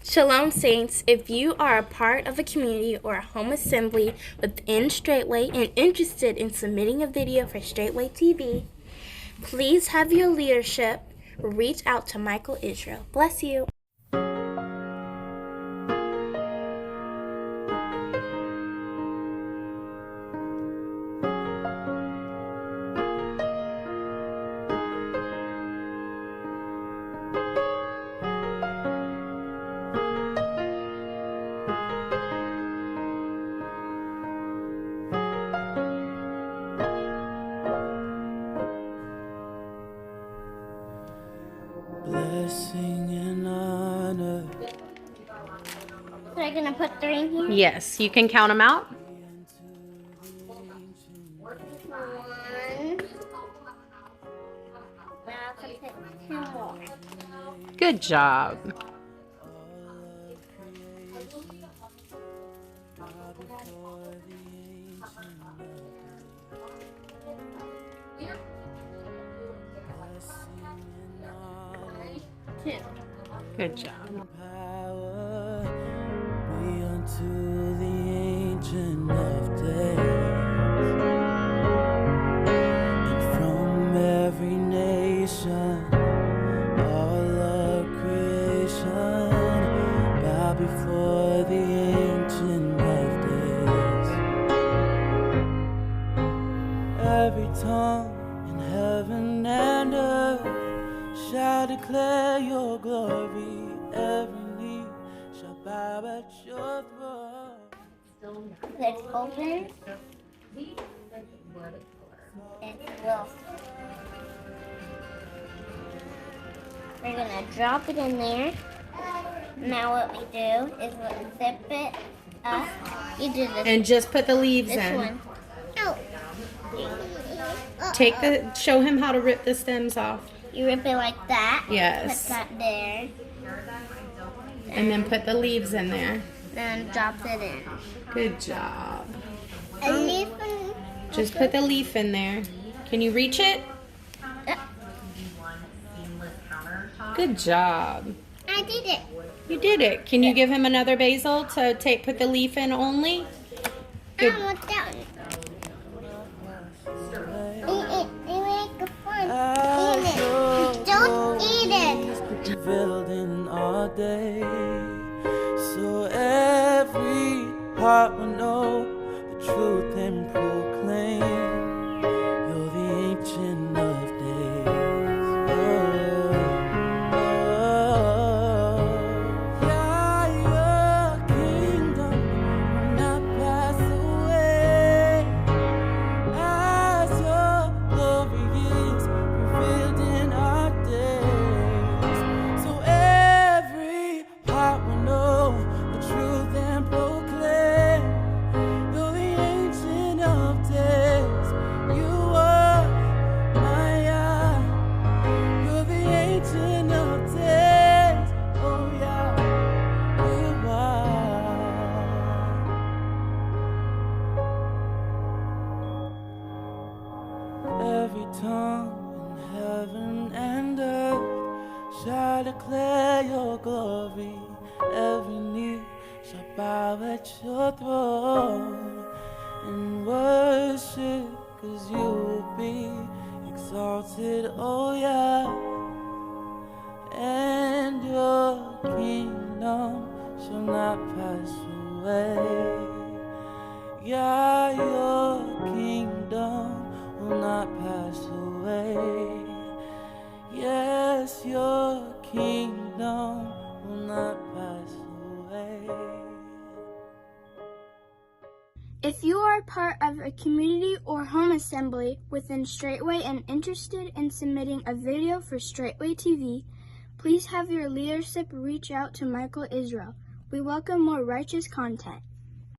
Shalom, Saints. If you are a part of a community or a home assembly within Straitway and interested in submitting a video for Straitway TV, please have your leadership reach out to Michael Israel. Bless you. Blessing and honor. So I'm gonna put 3 in here? Yes, you can count them out. 1. Now I can put 2 more. Good job. Good job. Power be unto the Ancient of Days, and from every nation, all of creation, bow before the Ancient of Days. Every tongue in heaven and earth shall declare your glory. Every knee shall bow at your throne. Let's open. It's well. We're gonna drop it in there. Now what we do is we'll zip it up. You do this. And just put the leaves This in. one. Oh. Show him how to rip the stems off. You rip it like that. Yes. Put that there. And then put the leaves in there. Then drop it in. Good job. A leaf. Just put the leaf in there. Can you reach it? Good job. I did it. You did it. Can you give him another basil to put the leaf in only? I don't want that one. Eat it. You make it fun. Eat it. Don't eat it. Revealed in our day, so every heart will know the truth and proclaim you're the Ancient of Days. Yeah, your kingdom will not pass away as your glory is revealed in our days. So every heart will know the truth and proclaim you're the Ancient of Days. You are my God. You're the Ancient of Days. Oh yeah, you are. Every tongue in heaven and earth shall declare your glory. Every knee shall bow at your throne and worship, 'cause you will be exalted, oh yeah. And your kingdom shall not pass away. Yeah, your kingdom will not pass away. Yes, your kingdom will not pass away. If you are a part of a community or home assembly within Straitway and interested in submitting a video for Straitway TV, please have your leadership reach out to Michael Israel. We welcome more righteous content.